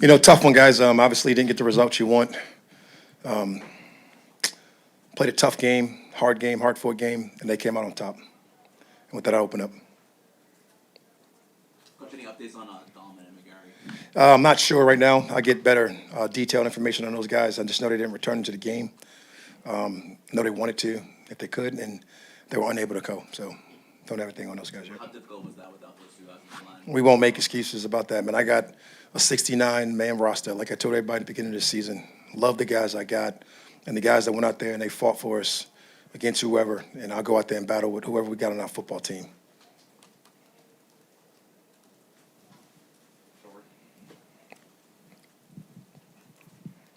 Tough one, guys. Obviously, didn't get the results you want. Played a tough game, hard-fought game, and they came out on top. And with that, I open up. Coach, any updates on Dom and McGarry? I'm not sure right now. I get better detailed information on those guys. I just know they didn't return to the game. Know they wanted to if they could, and they were unable to go. So don't have anything on those guys yet. How difficult was that without those two guys on the line? We won't make excuses about that, man. I got a 69-man roster, like I told everybody at the beginning of the season. Love the guys I got, and the guys that went out there and they fought for us against whoever, and I'll go out there and battle with whoever we got on our football team.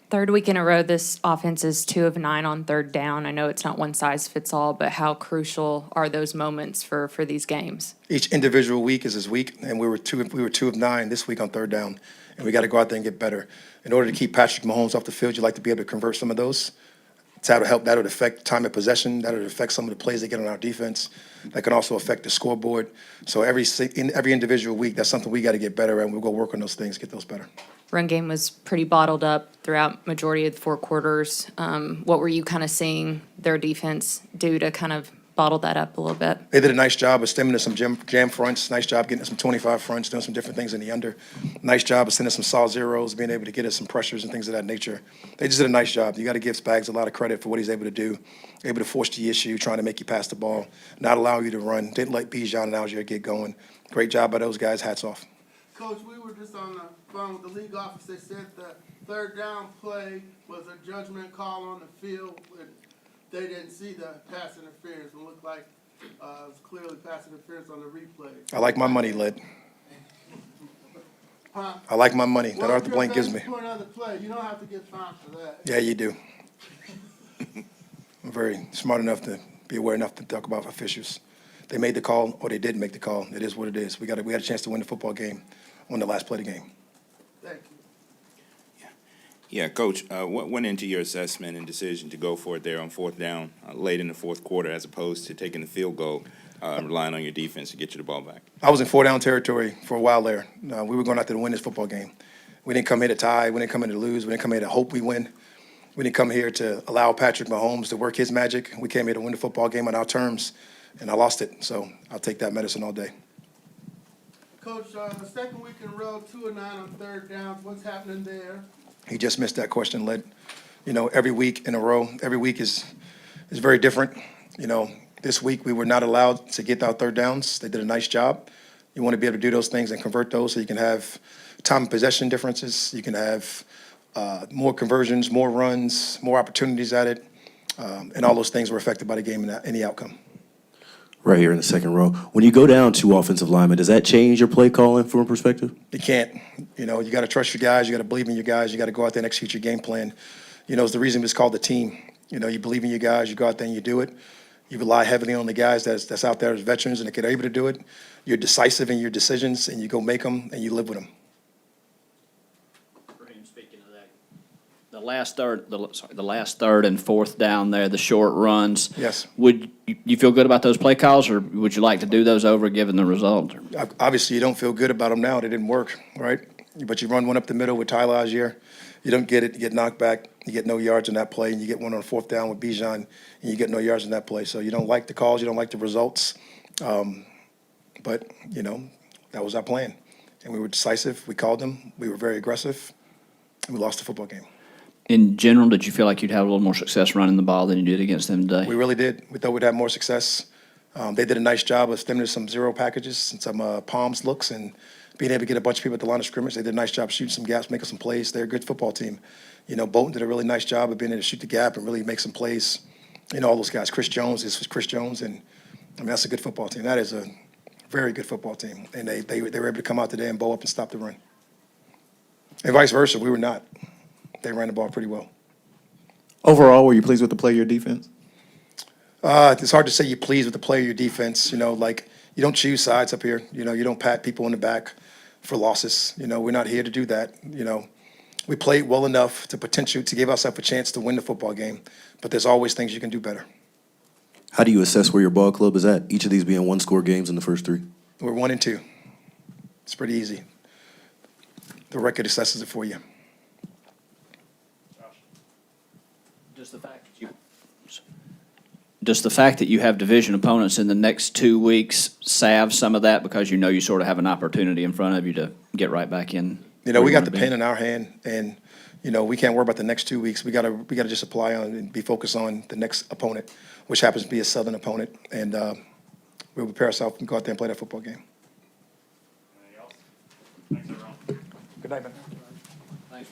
Third week in a row, this offense is 2 of 9 on third down. I know it's not one size fits all, but how crucial are those moments for these games? Each individual week is his week, and we were 2 of 9 this week on third down, and we got to go out there and get better. In order to keep Patrick Mahomes off the field, you like to be able to convert some of those. That'll help. That would affect time of possession. That would affect some of the plays they get on our defense. That can also affect the scoreboard. So every individual week, that's something we got to get better at, and we'll go work on those things, get those better. Run game was pretty bottled up throughout majority of the 4 quarters. What were you kind of seeing their defense do to kind of bottle that up a little bit? They did a nice job of stemming to some jam fronts. Nice job getting us some 25 fronts, doing some different things in the under. Nice job of sending some saw zeros, being able to get us some pressures and things of that nature. They just did a nice job. You got to give Spags a lot of credit for what he's able to do. Able to force the issue, trying to make you pass the ball, not allow you to run. Didn't let Bijan and Algier get going. Great job by those guys. Hats off. Coach, we were just on the phone with the league office. They said the third down play was a judgment call on the field. They didn't see the pass interference. It looked like it was clearly pass interference on the replay. I like my money, Led. Huh? I like my money that Arthur Blank gives me. For another play. You don't have to get fined for that. Yeah, you do. I'm very smart enough to be aware enough to talk about officials. They made the call or they didn't make the call. It is what it is. We had a chance to win the football game on the last play of the game. Thank you. Yeah, Coach, what went into your assessment and decision to go for it there on fourth down late in the fourth quarter as opposed to taking the field goal, relying on your defense to get you the ball back? I was in 4-down territory for a while there. We were going out there to win this football game. We didn't come here to tie. We didn't come here to lose. We didn't come here to hope we win. We didn't come here to allow Patrick Mahomes to work his magic. We came here to win the football game on our terms, and I lost it. So I'll take that medicine all day. Coach, the second week in a row, 2 of 9 on third downs. What's happening there? He just missed that question, Led. Every week in a row, every week is very different. This week we were not allowed to get our third downs. They did a nice job. You want to be able to do those things and convert those so you can have time of possession differences. You can have more conversions, more runs, more opportunities at it. And all those things were affected by the game and any outcome. Right here in the second row. When you go down 2 offensive linemen, does that change your play calling from a perspective? You can't. You got to trust your guys. You got to believe in your guys. You got to go out there and execute your game plan. It's the reason it's called the team. You believe in your guys. You go out there and you do it. You rely heavily on the guys that's out there as veterans and that are able to do it. You're decisive in your decisions, and you go make them, and you live with them. Raheem, speaking of that, the last third and fourth down there, the short runs. Yes. Would you feel good about those play calls, or would you like to do those over given the result? Obviously, you don't feel good about them now. They didn't work, right? But you run one up the middle with Tyler Algier. You don't get it. You get knocked back. You get no yards on that play, and you get one on fourth down with Bijan, and you get no yards on that play. So you don't like the calls. You don't like the results. But that was our plan. And we were decisive. We called them. We were very aggressive. And we lost the football game. In general, did you feel like you'd have a little more success running the ball than you did against them today? We really did. We thought we'd have more success. They did a nice job of stemming some zero packages and some palms looks and being able to get a bunch of people at the line of scrimmage. They did a nice job shooting some gaps, making some plays. They're a good football team. Bolton did a really nice job of being able to shoot the gap and really make some plays. All those guys. Chris Jones is Chris Jones, and that's a good football team. That is a very good football team. And they were able to come out today and bow up and stop the run. And vice versa, we were not. They ran the ball pretty well. Overall, were you pleased with the play of your defense? It's hard to say you're pleased with the play of your defense. You don't choose sides up here. You don't pat people in the back for losses. We're not here to do that. We played well enough to give ourselves a chance to win the football game, but there's always things you can do better. How do you assess where your ball club is at, each of these being one-score games in the first 3? We're 1-2. It's pretty easy. the record assesses it for you. Does the fact that you have division opponents in the next 2 weeks salve some of that because you know you sort of have an opportunity in front of you to get right back in? You know, where we you got wanna the be? pen in our hand, and you know, we can't worry about the next 2 weeks. We gotta just apply on and be focused on the next opponent, which happens to be a Southern opponent, and we'll prepare ourselves and go out there and play that football game. Anything else? Thanks, everyone. Good night, man. Thanks.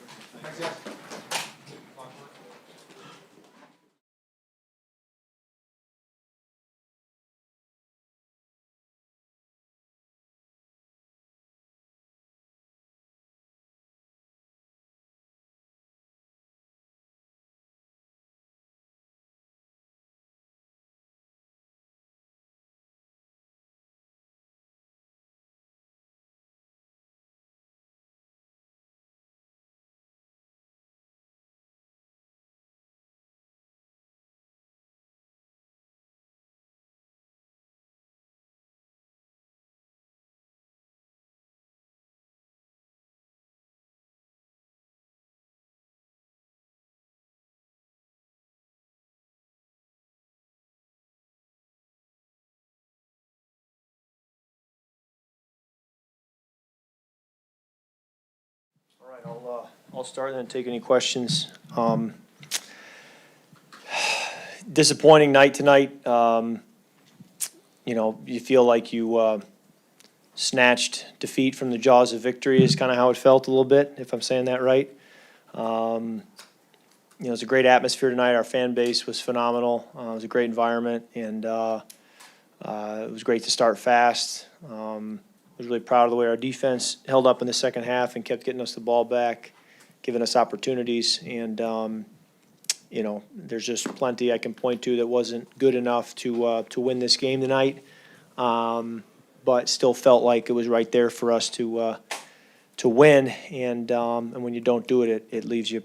All right, I'll start and then take any questions. Disappointing night tonight. You know, you feel like you snatched defeat from the jaws of victory is kind of how it felt a little bit, if I'm saying that right. You know, it was a great atmosphere tonight. Our fan base was phenomenal. It was a great environment, and it was great to start fast. I was really proud of the way our defense held up in the second half and kept getting us the ball back, giving us opportunities. And, you know, there's just plenty I can point to that wasn't good enough to win this game tonight. But still felt like it was right there for us to win. And when you don't do it, it leaves you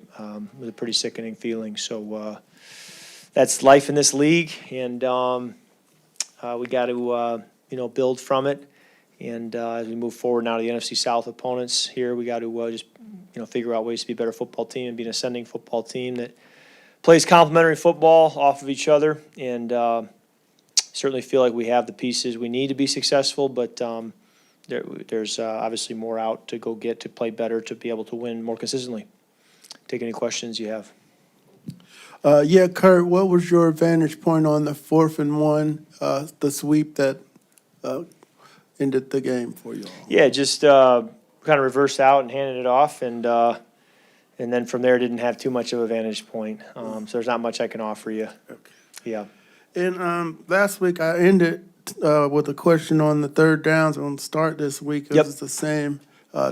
with a pretty sickening feeling. So that's life in this league. And we got to, you know, build from it. And as we move forward now to the NFC South opponents here, we got to just, you know, figure out ways to be a better football team and be an ascending football team that plays complementary football off of each other. And certainly feel like we have the pieces we need to be successful, but there's obviously more out to go get to play better, to be able to win more consistently. Take any questions you have. Yeah, Kurt, what was your vantage point on the 4th and 1, the sweep that ended the game for you all? Yeah, just kind of reversed out and handed it off, and then from there didn't have too much of a vantage point. So there's not much I can offer you. Okay. Yeah. And last week I ended with a question on the third downs. On the start this week, it Yep. was the same,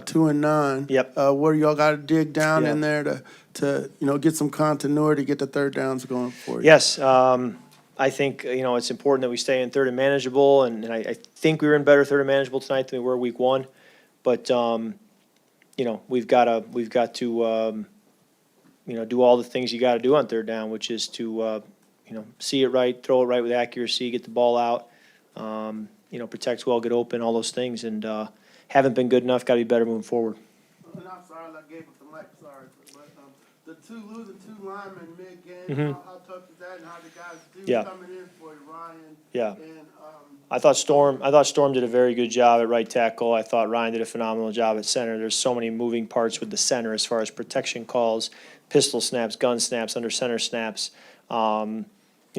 2 and 9. Yep. Where y'all got to dig down Yeah. in there to you know, get some continuity, get the third downs going for you. Yes, I think, you know, it's important that we stay in third and manageable, and I think we were in better third and manageable tonight than we were week one. But, you know, we've got to, you know, do all the things you got to do on third down, which is to, you know, see it right, throw it right with accuracy, get the ball out, you know, protect well, get open, all those things, and haven't been good enough, got to be better moving forward. And I'm sorry, I gave up the mic, sorry. But the losing two linemen mid-game, how tough is that, and how the guys do Yeah. coming in for you, Ryan? Yeah. And, I thought Storm did a very good job at right tackle. I thought Ryan did a phenomenal job at center. There's so many moving parts with the center as far as protection calls, pistol snaps, gun snaps, under center snaps, you know,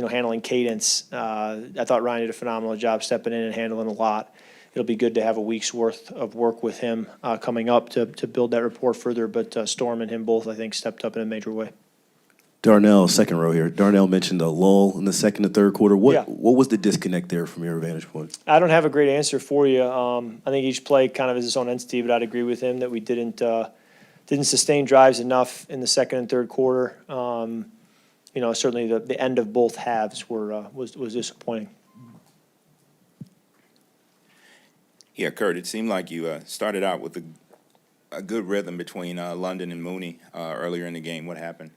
handling cadence. I thought Ryan did a phenomenal job stepping in and handling a lot. It'll be good to have a week's worth of work with him coming up to build that rapport further. But Storm and him both, I think, stepped up in a major way. Darnell, second row here. Darnell mentioned a lull in the second and third quarter. Yeah. What was the disconnect there from your vantage point? I don't have a great answer for you. I think each play kind of is its own entity, but I'd agree with him that we didn't sustain drives enough in the second and third quarter. You know, certainly the end of both halves was disappointing. Yeah, Kurt, it seemed like you started out with a good rhythm between London and Mooney earlier in the game. What happened?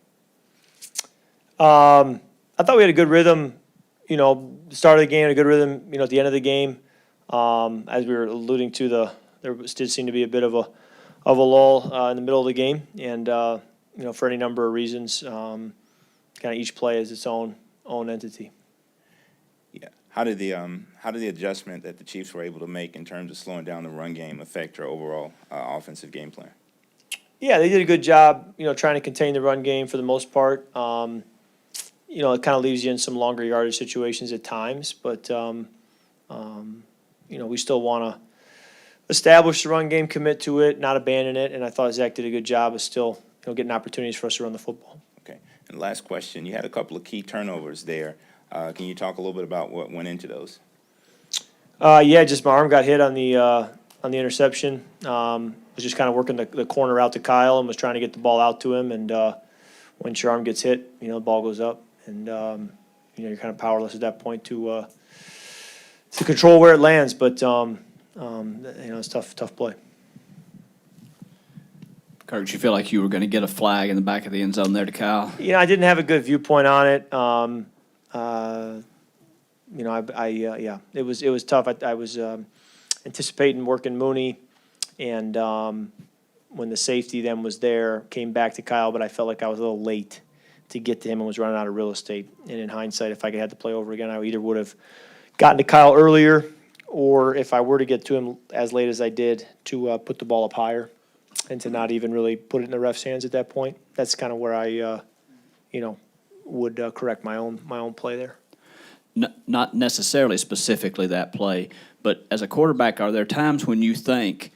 I thought we had a good rhythm, you know, the start of the game, a good rhythm, you know, at the end of the game. As we were alluding to, there did seem to be a bit of of a lull in the middle of the game, and for any number of reasons, kind of each play is its own entity. Yeah. How did the adjustment that the Chiefs were able to make in terms of slowing down the run game affect your overall offensive game plan? Yeah, they did a good job, trying to contain the run game for the most part. It kind of leaves you in some longer yardage situations at times, but we still want to establish the run game, commit to it, not abandon it, and I thought Zach did a good job of still, getting opportunities for us to run the football. Okay. And last question, you had a couple of key turnovers there. Can you talk a little bit about what went into those? Just my arm got hit on the interception. Was just kind of working the corner out to Kyle and was trying to get the ball out to him, and once your arm gets hit, the ball goes up, and you're kind of powerless at that point to control where it lands. But it's tough play. Kirk, did you feel like you were going to get a flag in the back of the end zone there to Kyle? I didn't have a good viewpoint on it. It was tough. I was anticipating working Mooney, and when the safety then was there, came back to Kyle, but I felt like I was a little late to get to him and was running out of real estate. And in hindsight, if I had to play over again, I either would have gotten to Kyle earlier, or if I were to get to him as late as I did, to put the ball up higher and to not even really put it in the ref's hands at that point. That's kind of where I, would correct my own play there. Not necessarily specifically that play, but as a quarterback, are there times when you think,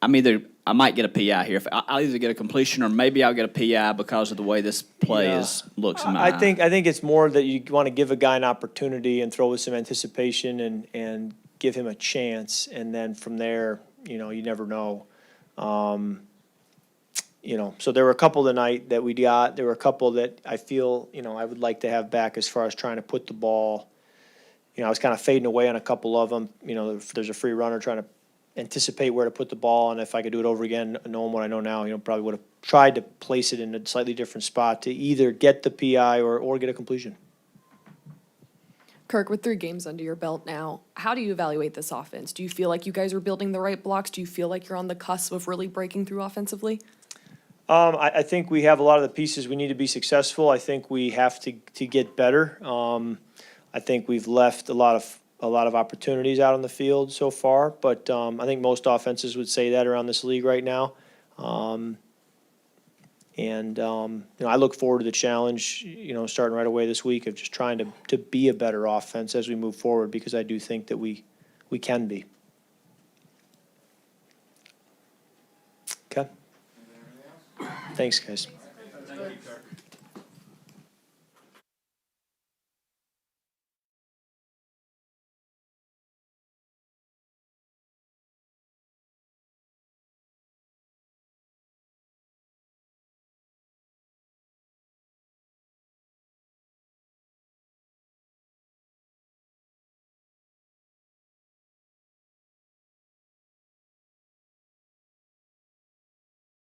I might get a PI here. I'll either get a completion or maybe I'll get a PI because of the way this play looks in my eye. I think it's more that you want to give a guy an opportunity and throw with some anticipation and give him a chance, and then from there, you never know. So there were a couple tonight that we got. There were a couple that I feel, I would like to have back as far as trying to put the ball. I was kind of fading away on a couple of them. If there's a free runner trying to anticipate where to put the ball, and if I could do it over again, knowing what I know now, probably would have tried to place it in a slightly different spot to either get the PI or get a completion. Kirk, with 3 games under your belt now, how do you evaluate this offense? Do you feel like you guys are building the right blocks? Do you feel like you're on the cusp of really breaking through offensively? I think we have a lot of the pieces we need to be successful. I think we have to get better. I think we've left a lot of opportunities out on the field so far, but I think most offenses would say that around this league right now. I look forward to the challenge, starting right away this week, of just trying to be a better offense as we move forward, because I do think that we can be. Okay. Thanks, guys. Thank you, Kirk.